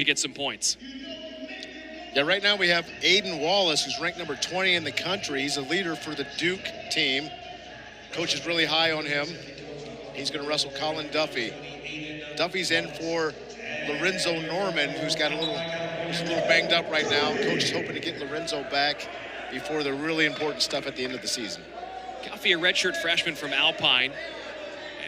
to get some points. Yeah, right now we have Aidan Wallace, who's ranked number 20 in the country. He's a leader for the Duke team. Coach is really high on him. He's going to wrestle Collin Guffey. Duffy's in for Lorenzo Norman, who's a little banged up right now. Coach is hoping to get Lorenzo back before the really important stuff at the end of the season. Guffey, a redshirt freshman from Alpine.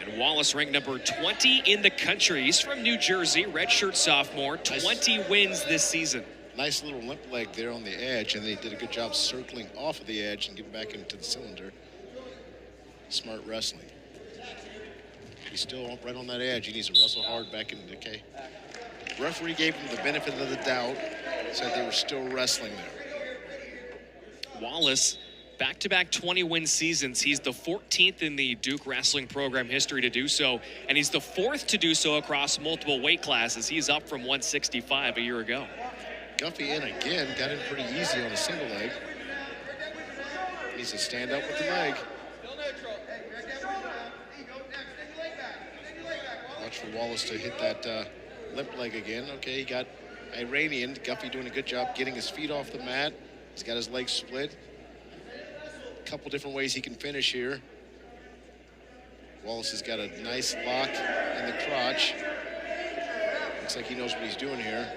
And Wallace ranked number 20 in the country. He's from New Jersey, redshirt sophomore, 20 wins this season. Nice little limp leg there on the edge, and they did a good job circling off of the edge and getting back into the cylinder. Smart wrestling. He's still right on that edge. He needs to wrestle hard back into the K. Referee gave him the benefit of the doubt, said they were still wrestling there. Wallace, back-to-back 20-win seasons. He's the 14th in the Duke wrestling program history to do so, and he's the 4th to do so across multiple weight classes. He's up from 165 a year ago. Guffey in again, got in pretty easy on a single leg. Needs to stand up with the leg. Watch for Wallace to hit that limp leg again. Okay, he got Iranian. Guffey doing a good job getting his feet off the mat. He's got his legs split. A couple different ways he can finish here. Wallace has got a nice lock in the crotch. Looks like he knows what he's doing here.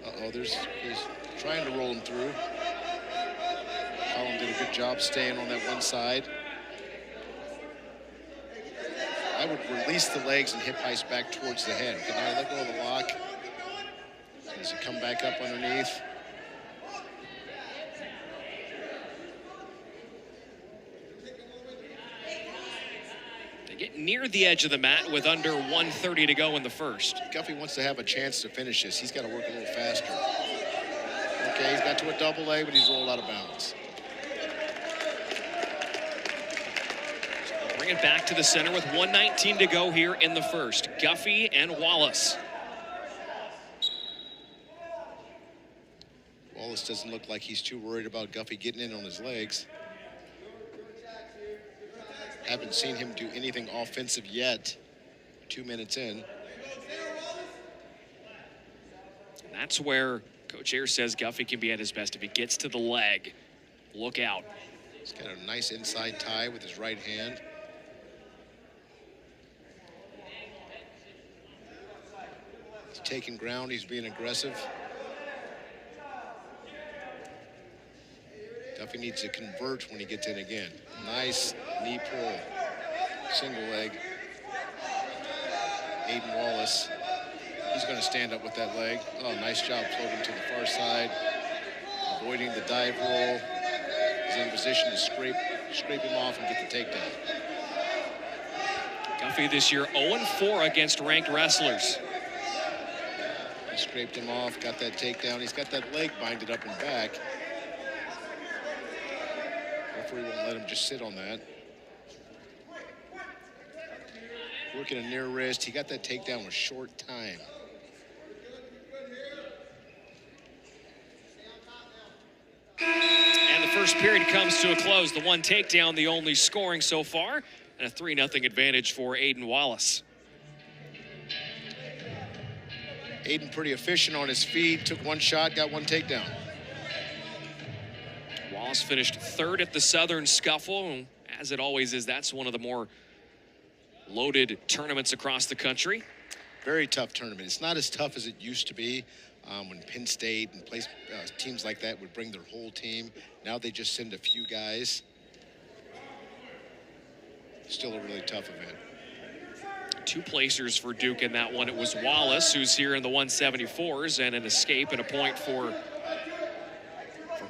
Uh-oh, he's trying to roll him through. Collin did a good job staying on that one side. I would release the legs and hip heist back towards the head. Okay, now let go of the lock. Does it come back up underneath? They get near the edge of the mat with under 1:30 to go in the first. Guffey wants to have a chance to finish this. He's got to work a little faster. Okay, he's got to a double leg, but he's rolled out of bounds. Bring it back to the center with 1:19 to go here in the first. Guffey and Wallace. Wallace doesn't look like he's too worried about Guffey getting in on his legs. Haven't seen him do anything offensive yet. 2 minutes in. And that's where Coach Ayers says Guffey can be at his best if he gets to the leg. Look out. He's got a nice inside tie with his right hand. He's taking ground. He's being aggressive. Guffey needs to convert when he gets in again. Nice knee pull. Single leg. Aidan Wallace. He's going to stand up with that leg. Oh, nice job floating to the far side. Avoiding the dive roll. He's in position to scrape him off and get the takedown. Guffey this year 0-4 against ranked wrestlers. He scraped him off, got that takedown. He's got that leg binded up and back. Referee won't let him just sit on that. Working a near wrist. He got that takedown with short time. And the first period comes to a close. The one takedown, the only scoring so far, and a 3-0 advantage for Aidan Wallace. Aidan pretty efficient on his feet. Took one shot, got one takedown. Wallace finished third at the Southern Scuffle. As it always is, that's one of the more loaded tournaments across the country. Very tough tournament. It's not as tough as it used to be when Penn State and teams like that would bring their whole team. Now they just send a few guys. Still a really tough event. Two placers for Duke in that one. It was Wallace, who's here in the 174s, and an escape and a point for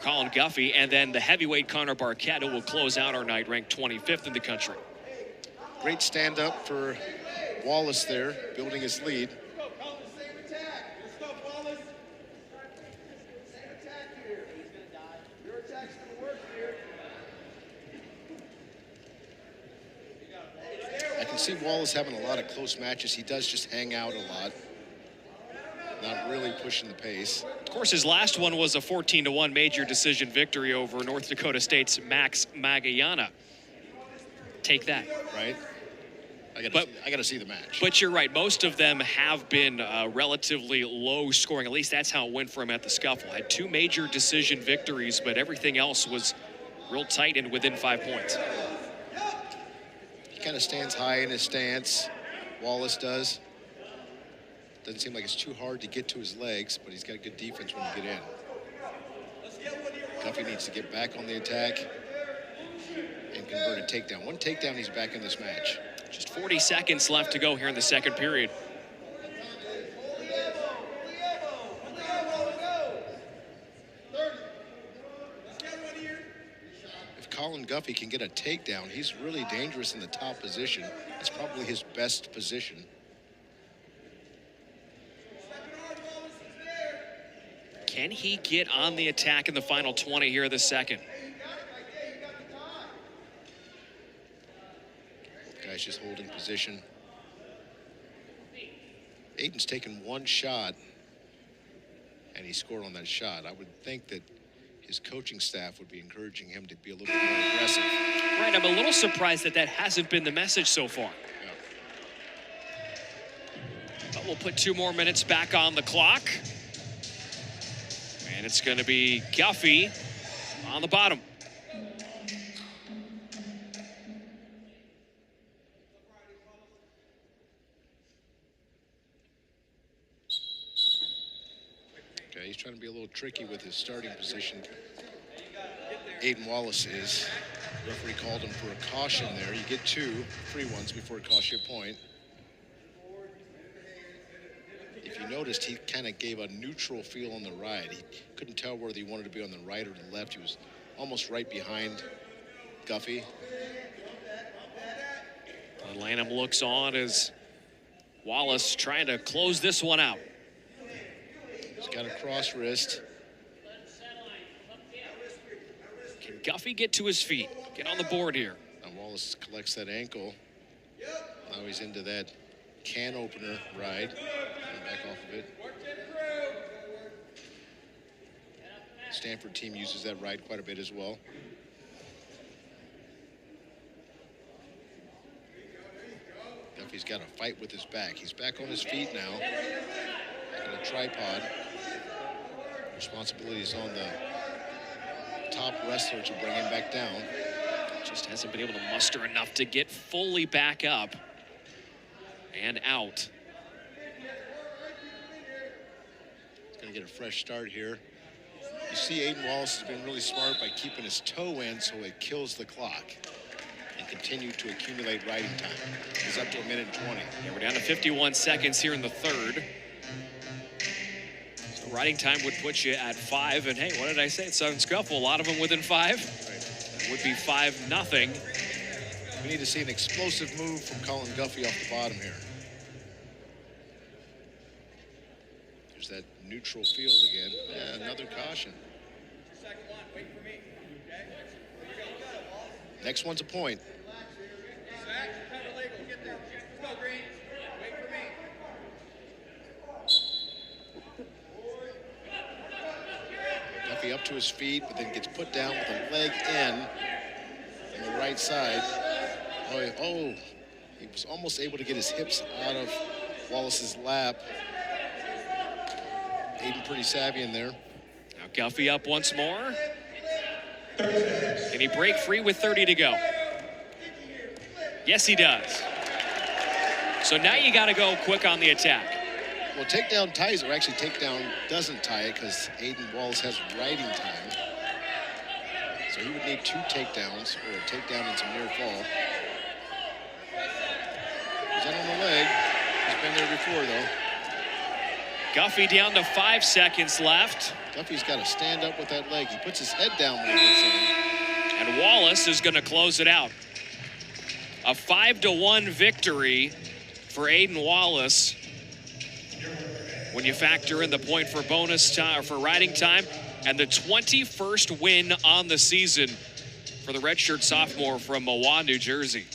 Collin Guffey, and then the heavyweight Connor Barquette, who will close out our night, ranked 25th in the country. Great stand-up for Wallace there, building his lead. I can see Wallace having a lot of close matches. He does just hang out a lot. Not really pushing the pace. Of course, his last one was a 14-1 major decision victory over North Dakota State's Max Magallana. Take that. Right. I gotta see the match. But you're right. Most of them have been relatively low scoring. At least that's how it went for him at the scuffle. Had 2 major decision victories, but everything else was real tight and within 5 points. He kind of stands high in his stance. Wallace does. Doesn't seem like it's too hard to get to his legs, but he's got good defense when you get in. Guffey needs to get back on the attack and convert a takedown. 1 takedown, he's back in this match. Just 40 seconds left to go here in the second period. If Collin Guffey can get a takedown, he's really dangerous in the top position. It's probably his best position. Can he get on the attack in the final 20 here of the second? Guy's just holding position. Aidan's taken 1 shot, and he scored on that shot. I would think that his coaching staff would be encouraging him to be a little bit more aggressive. Right, I'm a little surprised that hasn't been the message so far. Yeah. But we'll put 2 more minutes back on the clock. And it's going to be Guffey on the bottom. Okay, he's trying to be a little tricky with his starting position. Aidan Wallace is. The referee called him for a caution there. You get 2 free ones before it costs you a point. If you noticed, he kind of gave a neutral feel on the ride. He couldn't tell whether he wanted to be on the right or the left. He was almost right behind Guffey. Lanham looks on as Wallace trying to close this one out. He's got a cross wrist. Can Guffey get to his feet? Get on the board here. Now Wallace collects that ankle. Now he's into that can opener ride. Back off of it. Stanford team uses that ride quite a bit as well. Guffey's got a fight with his back. He's back on his feet now. Back on a tripod. Responsibility is on the top wrestler to bring him back down. Just hasn't been able to muster enough to get fully back up and out. Going to get a fresh start here. You see Aidan Wallace has been really smart by keeping his toe in so it kills the clock and continue to accumulate riding time. He's up to 1:20. Yeah, we're down to 51 seconds here in the third. So riding time would put you at 5. And hey, what did I say? It's on scuffle. A lot of them within 5. Right. It would be 5-0. We need to see an explosive move from Collin Guffey off the bottom here. There's that neutral feel again. Yeah, another caution. Next one's a point. Guffey up to his feet, but then gets put down with a leg in on the right side. Oh, he was almost able to get his hips out of Wallace's lap. Aidan pretty savvy in there. Now Guffey up once more. Can he break free with 30 to go? Yes, he does. So now you got to go quick on the attack. Well, takedown ties, or actually takedown doesn't tie it because Aidan Wallace has riding time. So he would need 2 takedowns or a takedown and some near fall. He's in on the leg. He's been there before, though. Guffey down to 5 seconds left. Guffey's got to stand up with that leg. He puts his head down when he gets in. And Wallace is going to close it out. A 5-1 victory for Aidan Wallace. When you factor in the point for bonus time, for riding time, and the 21st win on the season for the redshirt sophomore from Mawaa, New Jersey.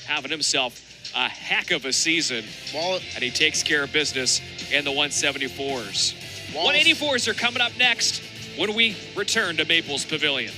Having himself a heck of a season, and he takes care of business in the 174s. 184s are coming up next when we return to Maples Pavilion.